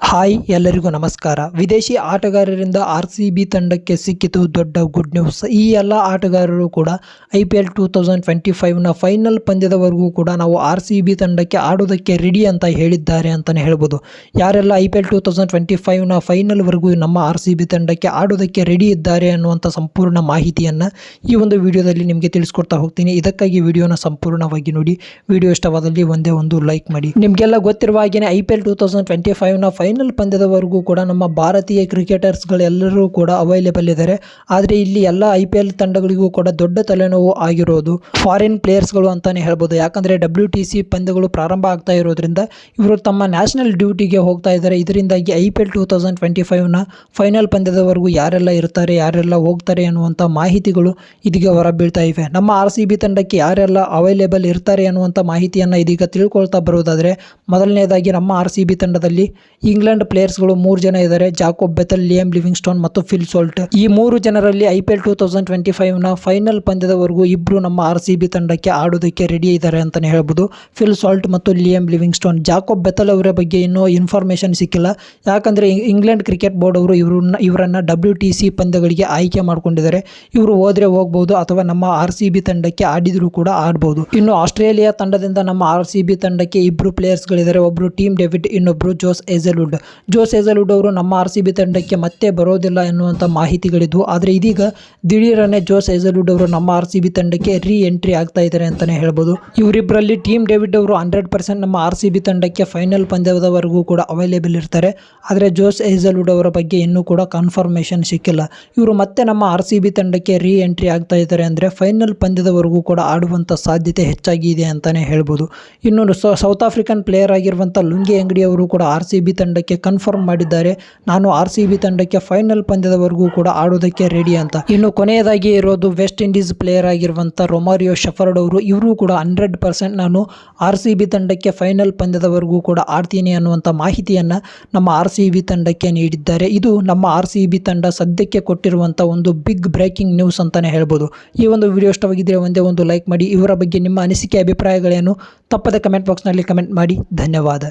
Hi ಎಲ್ಲರಿಗೂ ನಮಸ್ಕಾರ. ವಿದೇಶಿ ಆಟಗಾರರಿಂದ ಆರ್‌ಸಿಬಿ ತಂಡಕ್ಕೆ ಸಿಕ್ಕಿತು ದೊಡ್ಡ ಗುಡ್ ನ್ಯೂಸ್. ಈ ಎಲ್ಲ ಆಟಗಾರರು ಕೂಡ IPL 2025ನ ಫೈನಲ್ ಪಂದ್ಯದವರೆಗೂ ಕೂಡ ನಾವು ಆರ್‌ಸಿಬಿ ತಂಡಕ್ಕೆ ಆಡೋದಕ್ಕೆ ರೆಡಿ ಅಂತ ಹೇಳಿದ್ದಾರೆ ಅಂತಲೇ ಹೇಳ್ಬೋದು. ಯಾರೆಲ್ಲ IPL 2025ನ ಫೈನಲ್ವರೆಗೂ ನಮ್ಮ ಆರ್‌ಸಿಬಿ ತಂಡಕ್ಕೆ ಆಡೋದಕ್ಕೆ ರೆಡಿ ಇದ್ದಾರೆ ಅನ್ನುವಂಥ ಸಂಪೂರ್ಣ ಮಾಹಿತಿಯನ್ನು ಈ ಒಂದು ವಿಡಿಯೋದಲ್ಲಿ ನಿಮಗೆ ತಿಳಿಸ್ಕೊಡ್ತಾ ಹೋಗ್ತೀನಿ. ಇದಕ್ಕಾಗಿ ವಿಡಿಯೋನ ಸಂಪೂರ್ಣವಾಗಿ ನೋಡಿ. ವಿಡಿಯೋ ಇಷ್ಟವಾದಲ್ಲಿ ಒಂದೇ ಒಂದು ಲೈಕ್ ಮಾಡಿ. ನಿಮಗೆಲ್ಲ ಗೊತ್ತಿರುವ ಹಾಗೆಯೇ IPL 2025ನ ಫೈನಲ್ ಪಂದ್ಯದವರೆಗೂ ಕೂಡ ನಮ್ಮ ಭಾರತೀಯ ಕ್ರಿಕೆಟರ್ಸ್ಗಳೆಲ್ಲರೂ ಕೂಡ ಅವೈಲೇಬಲ್ ಇದ್ದಾರೆ. ಆದರೆ ಇಲ್ಲಿ ಎಲ್ಲ IPL ತಂಡಗಳಿಗೂ ಕೂಡ ದೊಡ್ಡ ತಲೆನೋವು ಆಗಿರೋದು ಫಾರಿನ್ ಪ್ಲೇಯರ್ಸ್ಗಳು ಅಂತಾನೆ ಹೇಳ್ಬೋದು. ಯಾಕಂದರೆ WTC ಪಂದ್ಯಗಳು ಪ್ರಾರಂಭ ಆಗ್ತಾ ಇರೋದ್ರಿಂದ ಇವರು ತಮ್ಮ ನ್ಯಾಷನಲ್ ಡ್ಯೂಟಿಗೆ ಹೋಗ್ತಾ ಇದ್ದಾರೆ. ಇದರಿಂದಾಗಿ IPL 2025ನ ಫೈನಲ್ ಪಂದ್ಯದವರೆಗೂ ಯಾರೆಲ್ಲ ಇರ್ತಾರೆ, ಯಾರೆಲ್ಲ ಹೋಗ್ತಾರೆ ಅನ್ನುವಂಥ ಮಾಹಿತಿಗಳು ಇದೀಗ ಹೊರಬೀಳ್ತಾ ಇವೆ. ನಮ್ಮ RCB ತಂಡಕ್ಕೆ ಯಾರೆಲ್ಲ ಅವೈಲೇಬಲ್ ಇರ್ತಾರೆ ಅನ್ನುವಂಥ ಮಾಹಿತಿಯನ್ನು ಇದೀಗ ತಿಳ್ಕೊಳ್ತಾ ಬರೋದಾದರೆ, ಮೊದಲನೇದಾಗಿ ನಮ್ಮ RCB ತಂಡದಲ್ಲಿ ಇಂಗ್ಲೆಂಡ್ ಪ್ಲೇಯರ್ಸ್ಗಳು 3 ಜನ ಇದ್ದಾರೆ. ಜಾಕೋಬ್ ಬೆಥೆಲ್, ಲಿಯಮ್ ಲಿವಿಂಗ್ಸ್ಟೋನ್ ಮತ್ತು ಫಿಲ್ ಸಾಲ್ಟ್. ಈ 3 ಜನರಲ್ಲಿ IPL 2025ನ ಫೈನಲ್ ಪಂದ್ಯದವರೆಗೂ ಇಬ್ಬರು ನಮ್ಮ RCB ತಂಡಕ್ಕೆ ಆಡೋದಕ್ಕೆ ರೆಡಿ ಇದ್ದಾರೆ ಅಂತಲೇ ಹೇಳ್ಬೋದು. ಫಿಲ್ ಸಾಲ್ಟ್ ಮತ್ತು ಲಿಯಮ್ ಲಿವಿಂಗ್ಸ್ಟೋನ್. ಜಾಕೋಬ್ ಬೆಥೆಲ್ ಅವರ ಬಗ್ಗೆ ಇನ್ನೂ ಇನ್ಫಾರ್ಮೇಷನ್ ಸಿಕ್ಕಿಲ್ಲ. ಯಾಕಂದರೆ ಇಂಗ್ಲೆಂಡ್ ಕ್ರಿಕೆಟ್ ಬೋರ್ಡ್ ಅವರು ಇವರನ್ನು WTC ಪಂದ್ಯಗಳಿಗೆ ಆಯ್ಕೆ ಮಾಡ್ಕೊಂಡಿದ್ದಾರೆ. ಇವರು ಹೋದರೆ ಹೋಗ್ಬೋದು ಅಥವಾ ನಮ್ಮ RCB ತಂಡಕ್ಕೆ ಆಡಿದರೂ ಕೂಡ ಆಡ್ಬೋದು. ಇನ್ನು ಆಸ್ಟ್ರೇಲಿಯಾ ತಂಡದಿಂದ ನಮ್ಮ RCB ತಂಡಕ್ಕೆ ಇಬ್ಬರು ಪ್ಲೇಯರ್ಸ್ಗಳಿದ್ದಾರೆ. ಒಬ್ಬರು ಟೀಮ್ ಡೇವಿಡ್, ಇನ್ನೊಬ್ಬರು ಜೋಸ್ ಹೇಜಲ್ವುಡ್ ಅವರು ನಮ್ಮ RCB ತಂಡಕ್ಕೆ ಮತ್ತೆ ಬರೋದಿಲ್ಲ ಎನ್ನುವಂಥ ಮಾಹಿತಿಗಳಿದ್ವು. ಆದರೆ ಇದೀಗ ದಿಢೀರನೆ ಜೋಸ್ ಹೇಜಲ್ವುಡ್ ಅವರು ನಮ್ಮ RCB ತಂಡಕ್ಕೆ ಎಂಟ್ರಿ ಆಗ್ತಾ ಇದ್ದಾರೆ ಅಂತಲೇ ಹೇಳ್ಬೋದು. ಇವರಿಬ್ಬರಲ್ಲಿ ಟೀಮ್ ಡೇವಿಡ್ ಅವರು 100% ನಮ್ಮ RCB ತಂಡಕ್ಕೆ ಫೈನಲ್ ಪಂದ್ಯದವರೆಗೂ ಕೂಡ ಅವೈಲೇಬಲ್ ಇರ್ತಾರೆ. ಆದರೆ ಜೋಸ್ ಹೇಜಲ್ವುಡ್ ಅವರ ಬಗ್ಗೆ ಇನ್ನೂ ಕೂಡ ಕನ್ಫರ್ಮೇಷನ್ ಸಿಕ್ಕಿಲ್ಲ. ಇವರು ಮತ್ತೆ ನಮ್ಮ RCB ತಂಡಕ್ಕೆ ಎಂಟ್ರಿ ಆಗ್ತಾ ಇದ್ದಾರೆ ಅಂದರೆ ಫೈನಲ್ ಪಂದ್ಯದವರೆಗೂ ಕೂಡ ಆಡುವಂಥ ಸಾಧ್ಯತೆ ಹೆಚ್ಚಾಗಿ ಇದೆ ಅಂತಲೇ ಹೇಳ್ಬೋದು. ಇನ್ನು ಸೌತ್ ಆಫ್ರಿಕನ್ ಪ್ಲೇಯರ್ ಆಗಿರುವಂಥ ಲುಂಗಿ ಅಂಗಡಿ ಅವರು ಕೂಡ RCB ತಂಡಕ್ಕೆ ಕನ್ಫರ್ಮ್ ಮಾಡಿದ್ದಾರೆ. ನಾನು RCB ತಂಡಕ್ಕೆ ಫೈನಲ್ ಪಂದ್ಯದವರೆಗೂ ಕೂಡ ಆಡೋದಕ್ಕೆ ರೆಡಿ ಅಂತ. ಇನ್ನು ಕೊನೆಯದಾಗಿ ಇರೋದು ವೆಸ್ಟ್ ಇಂಡೀಸ್ ಪ್ಲೇಯರ್ ಆಗಿರುವಂಥ ರೊಮಾರಿಯೋ ಶೆಫರ್ಡ್ ಅವರು. ಇವರು ಕೂಡ 100% ನಾನು RCB ತಂಡಕ್ಕೆ ಫೈನಲ್ ಪಂದ್ಯದವರೆಗೂ ಕೂಡ ಆಡ್ತೀನಿ ಅನ್ನುವಂಥ ಮಾಹಿತಿಯನ್ನು ನಮ್ಮ RCB ತಂಡಕ್ಕೆ ನೀಡಿದ್ದಾರೆ. ಇದು ನಮ್ಮ RCB ತಂಡ ಸದ್ಯಕ್ಕೆ ಕೊಟ್ಟಿರುವಂಥ ಒಂದು ಬಿಗ್ ಬ್ರೇಕಿಂಗ್ ನ್ಯೂಸ್ ಅಂತಲೇ ಹೇಳ್ಬೋದು. ಈ ಒಂದು ವಿಡಿಯೋ ಇಷ್ಟವಾಗಿದ್ದರೆ ಒಂದೇ ಒಂದು ಲೈಕ್ ಮಾಡಿ. ಇವರ ಬಗ್ಗೆ ನಿಮ್ಮ ಅನಿಸಿಕೆ ಅಭಿಪ್ರಾಯಗಳೇನು ತಪ್ಪದೆ ಕಮೆಂಟ್ ಬಾಕ್ಸ್ನಲ್ಲಿ ಕಮೆಂಟ್ ಮಾಡಿ. ಧನ್ಯವಾದ.